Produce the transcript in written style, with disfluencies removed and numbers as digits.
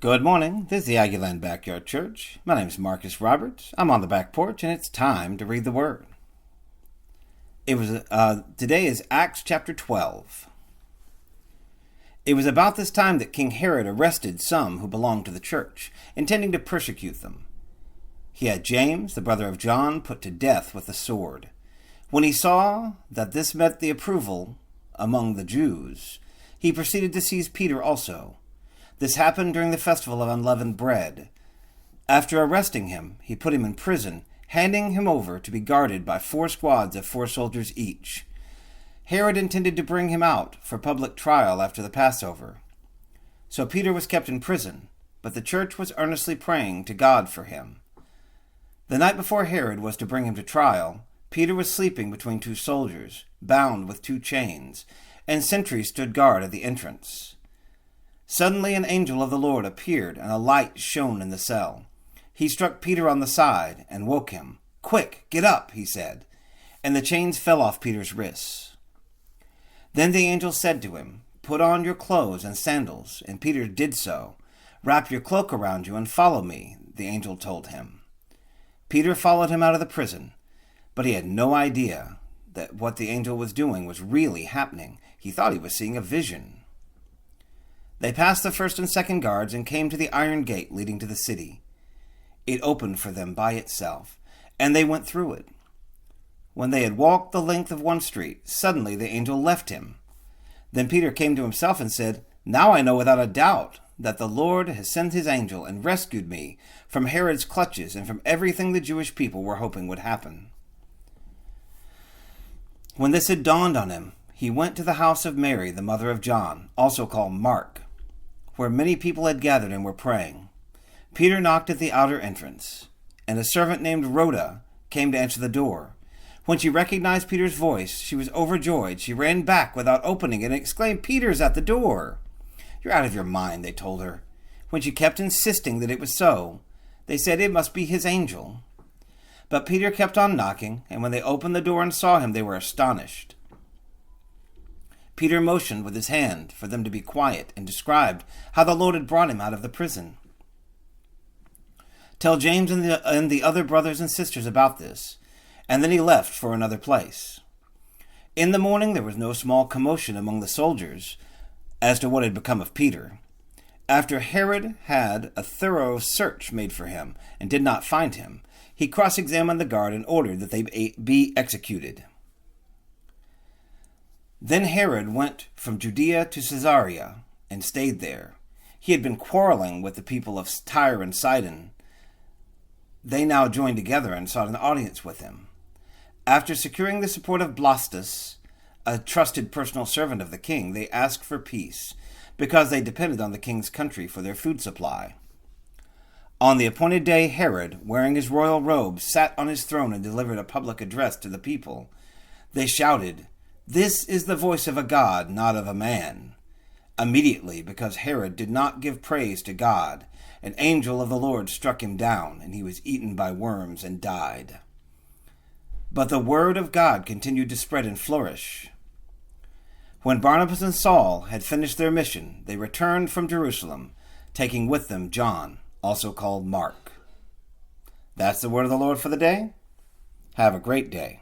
Good morning. This is the Aggieland Backyard Church. My name is Marcus Roberts. I'm on the back porch, and it's time to read the Word. Today is Acts chapter 12. It was about this time that King Herod arrested some who belonged to the church, intending to persecute them. He had James, the brother of John, put to death with the sword. When he saw that this met the approval among the Jews, he proceeded to seize Peter also. This happened during the festival of unleavened bread. After arresting him, he put him in prison, handing him over to be guarded by 4 squads of 4 soldiers each. Herod intended to bring him out for public trial after the Passover. So Peter was kept in prison, but the church was earnestly praying to God for him. The night before Herod was to bring him to trial, Peter was sleeping between 2 soldiers, bound with 2 chains, and sentries stood guard at the entrance. Suddenly an angel of the Lord appeared, and a light shone in the cell. He struck Peter on the side and woke him. "Quick, get up," he said, and the chains fell off Peter's wrists. Then the angel said to him, "Put on your clothes and sandals," and Peter did so. "Wrap your cloak around you and follow me," the angel told him. Peter followed him out of the prison, but he had no idea that what the angel was doing was really happening. He thought he was seeing a vision. They passed the 1st and 2nd guards and came to the iron gate leading to the city. It opened for them by itself, and they went through it. When they had walked the length of one street, suddenly the angel left him. Then Peter came to himself and said, "Now I know without a doubt that the Lord has sent his angel and rescued me from Herod's clutches and from everything the Jewish people were hoping would happen." When this had dawned on him, he went to the house of Mary, the mother of John, also called Mark, where many people had gathered and were praying. Peter knocked at the outer entrance, and a servant named Rhoda came to answer the door. When she recognized Peter's voice, she was overjoyed. She ran back without opening it and exclaimed, "Peter's at the door." "You're out of your mind," they told her. When she kept insisting that it was so, they said it must be his angel. But Peter kept on knocking, and when they opened the door and saw him, they were astonished. Peter motioned with his hand for them to be quiet and described how the Lord had brought him out of the prison. "Tell James and the other brothers and sisters about this." And then he left for another place. In the morning there was no small commotion among the soldiers as to what had become of Peter. After Herod had a thorough search made for him and did not find him, he cross-examined the guard and ordered that they be executed. Then Herod went from Judea to Caesarea and stayed there. He had been quarreling with the people of Tyre and Sidon. They now joined together and sought an audience with him. After securing the support of Blastus, a trusted personal servant of the king, they asked for peace, because they depended on the king's country for their food supply. On the appointed day, Herod, wearing his royal robes, sat on his throne and delivered a public address to the people. They shouted, "This is the voice of a god, not of a man." Immediately, because Herod did not give praise to God, an angel of the Lord struck him down, and he was eaten by worms and died. But the word of God continued to spread and flourish. When Barnabas and Saul had finished their mission, they returned from Jerusalem, taking with them John, also called Mark. That's the word of the Lord for the day. Have a great day.